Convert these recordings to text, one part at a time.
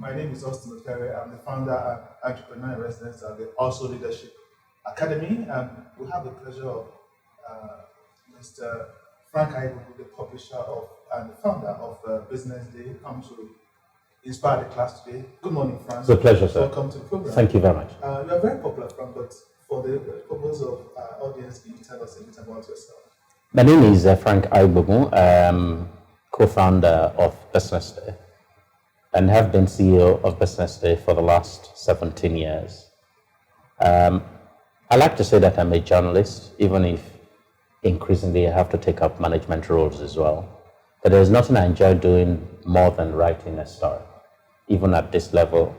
My name is Austin. I'm the founder and entrepreneur in residence at the Ausso Leadership Academy. We have the pleasure of Mr. Frank Aigbogun, the publisher of and the founder of Business Day, come to inspire the class today. Good morning, Frank. It's a pleasure, sir. Welcome to the program. Thank you very much. You are very popular, Frank, but for the purpose of our audience, can you tell us a bit about yourself? My name is Frank Aigbogun, co-founder of Business Day, and have been CEO of Business Day for the last 17 years. I like to say that I'm a journalist, even if increasingly I have to take up management roles as well. But there's nothing I enjoy doing more than writing a story. Even at this level,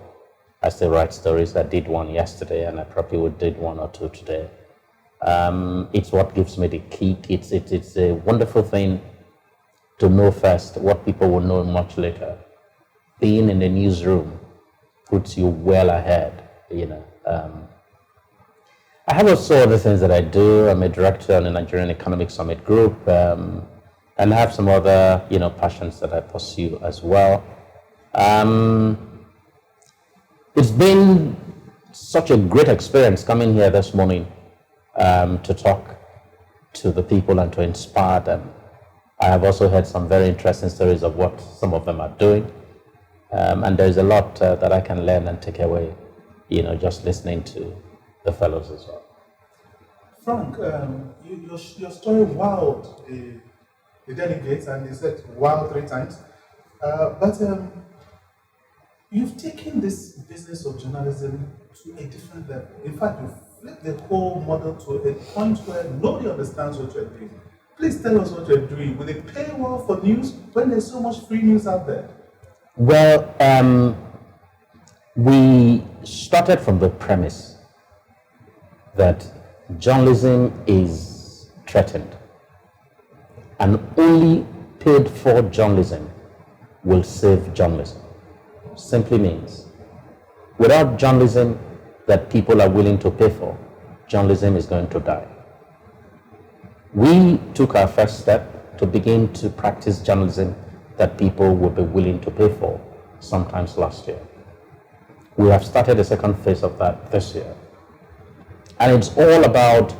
I still write stories. I did one yesterday, and I probably would do one or two today. It's what gives me the kick. It's a wonderful thing to know first what people will know much later. Being in the newsroom puts you well ahead, I have also other things that I do. I'm a director on the Nigerian Economic Summit Group, and I have some other, passions that I pursue as well. It's been such a great experience coming here this morning to talk to the people and to inspire them. I have also heard some very interesting stories of what some of them are doing. And there's a lot that I can learn and take away, just listening to the fellows as well. Frank, your story wowed the delegates, and they said wow 3 times. But you've taken this business of journalism to a different level. In fact, you flipped the whole model to a point where nobody understands what you're doing. Please tell us what you're doing. Will they pay well for news when there's so much free news out there? Well, we started from the premise that journalism is threatened, and only paid for journalism will save journalism. Simply means, without journalism that people are willing to pay for, journalism is going to die. We took our first step to begin to practice journalism that people would be willing to pay for sometimes last year. We have started the second phase of that this year. And it's all about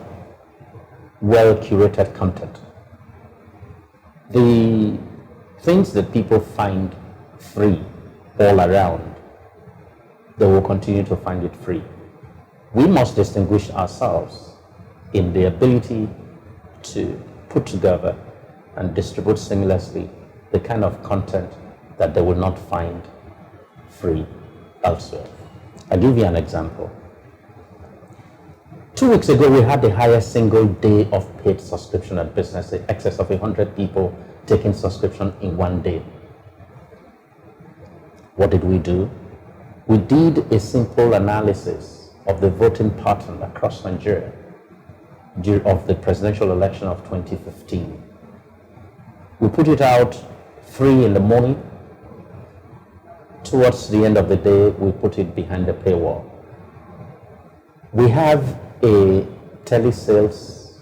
well-curated content. The things that people find free all around, they will continue to find it free. We must distinguish ourselves in the ability to put together and distribute seamlessly the kind of content that they will not find free elsewhere. I'll give you an example. 2 weeks ago, we had the highest single day of paid subscription at Business, in excess of 100 people taking subscription in 1 day. What did we do? We did a simple analysis of the voting pattern across Nigeria of the presidential election of 2015. We put it out free in the morning. Towards the end of the day, we put it behind the paywall. We have a telesales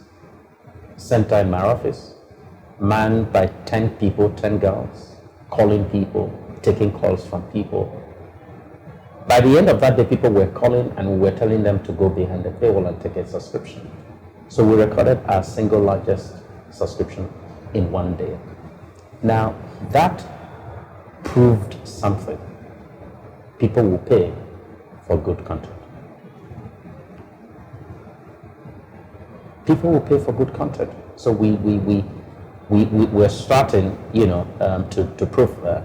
center in my office, manned by 10 people, 10 girls, calling people, taking calls from people. By the end of that day, people were calling and we were telling them to go behind the paywall and take a subscription. So we recorded our single largest subscription in 1 day. Now, that proved something. People will pay for good content. People will pay for good content. So we're starting, to prove that.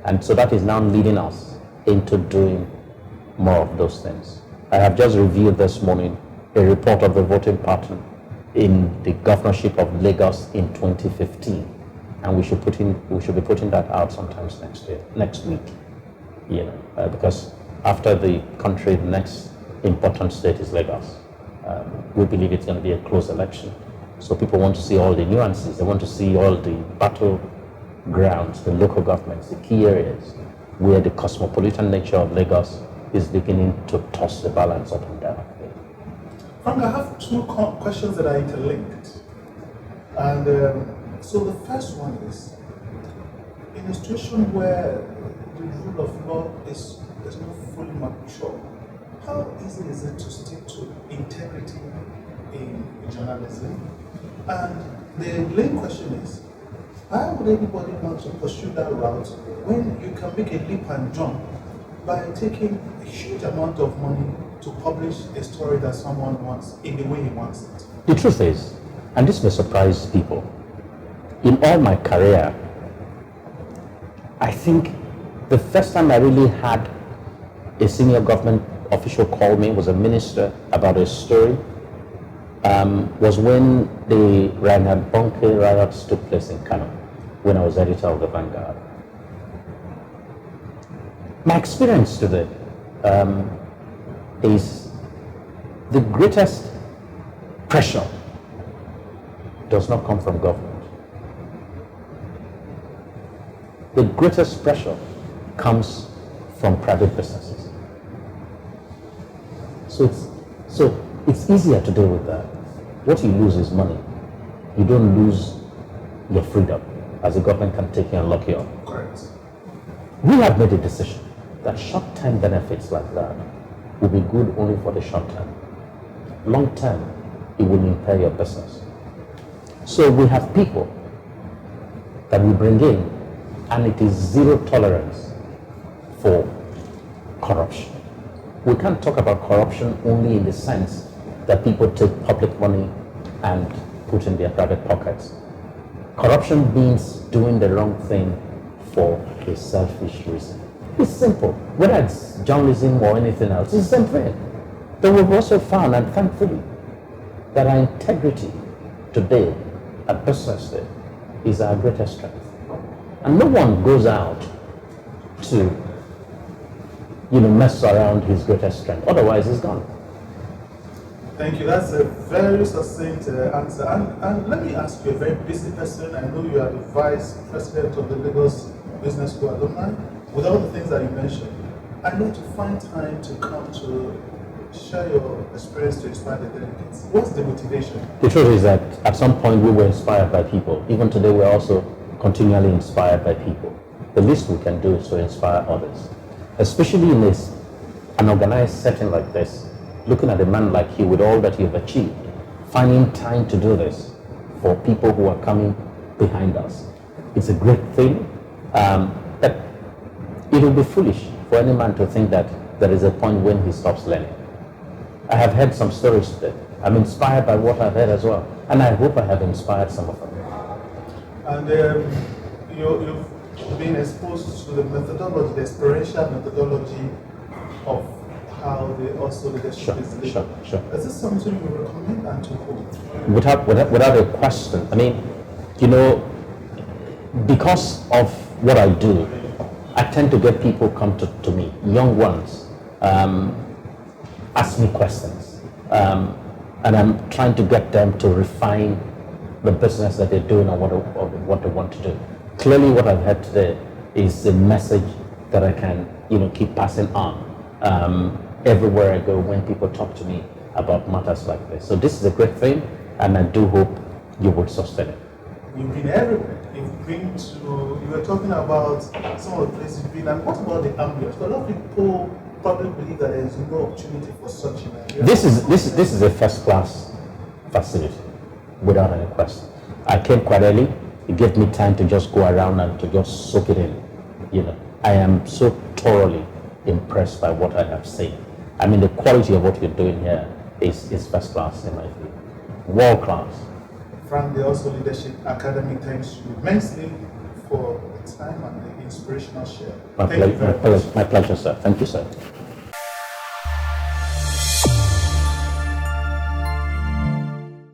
And so that is now leading us into doing more of those things. I have just reviewed this morning a report of the voting pattern in the governorship of Lagos in 2015. And we should be putting that out sometimes next week, because after the country, the next important state is Lagos. We believe it's going to be a close election. So people want to see all the nuances. They want to see all the battlegrounds, the local governments, the key areas where the cosmopolitan nature of Lagos is beginning to toss the balance up and down. Frank, I have 2 questions that are interlinked. And so the first one is, in a situation where the rule of law is not fully mature, how easy is it to stick to integrity in journalism? And the main question is, why would anybody want to pursue that route when you can make a leap and jump by taking a huge amount of money to publish a story that someone wants in the way he wants it? The truth is, and this may surprise people, in all my career, I think the first time I really had a senior government official call me, was a minister, about a story, was when the Reinhard Bonke riots took place in Kano, when I was editor of the Vanguard. My experience today is the greatest pressure does not come from government. The greatest pressure comes from private businesses. So it's easier to deal with that. What you lose is money. You don't lose your freedom, as the government can take you and lock you up. Correct. We have made a decision that short-term benefits like that will be good only for the short term. Long-term, it will impair your business. So we have people that we bring in, and it is zero tolerance for corruption. We can't talk about corruption only in the sense that people take public money and put in their private pockets. Corruption means doing the wrong thing for a selfish reason. It's simple. Whether it's journalism or anything else, it's the same thing. But we've also found, and thankfully, that our integrity today at business day is our greatest strength. And no one goes out to mess around his greatest strength. Otherwise, he's gone. Thank you. That's a very succinct answer. And let me ask you, a very busy person. I know you are the vice president of the Lagos Business School alumni. With all the things that you mentioned, I know to find time to come to share your experience to inspire the delegates. What's the motivation? The truth is that at some point we were inspired by people. Even today, we're also continually inspired by people. The least we can do is to inspire others, especially in an organized setting like this. Looking at a man like you with all that you've achieved, finding time to do this for people who are coming behind us, it's a great thing. But it will be foolish for any man to think that there is a point when he stops learning. I have heard some stories today. I'm inspired by what I've heard as well, and I hope I have inspired some of them. And you've been exposed to the methodology, the experiential methodology of how the Ausso leadership is leading. Sure. Is this something you recommend and to who? Without a question. I mean, because of what I do, I tend to get people come to me, young ones, ask me questions, and I'm trying to get them to refine the business that they're doing or what they want to do. Clearly, what I've heard today is a message that I can, keep passing on everywhere I go when people talk to me about matters like this. So this is a great thing, and I do hope you will sustain it. You've been everywhere. You've been to, you were talking about some of the places you've been, and what about the ambience? A lot of people probably believe that there is no opportunity for such in Nigeria. This is a first-class facility, without any question. I came quite early. It gave me time to just go around and to just soak it in. I am so thoroughly impressed by what I have seen. I mean, the quality of what you're doing here is first class in my view, world class. Frank, the Ausso Leadership Academy thanks you immensely for the time and the inspirational share. My pleasure, sir. Thank you, sir.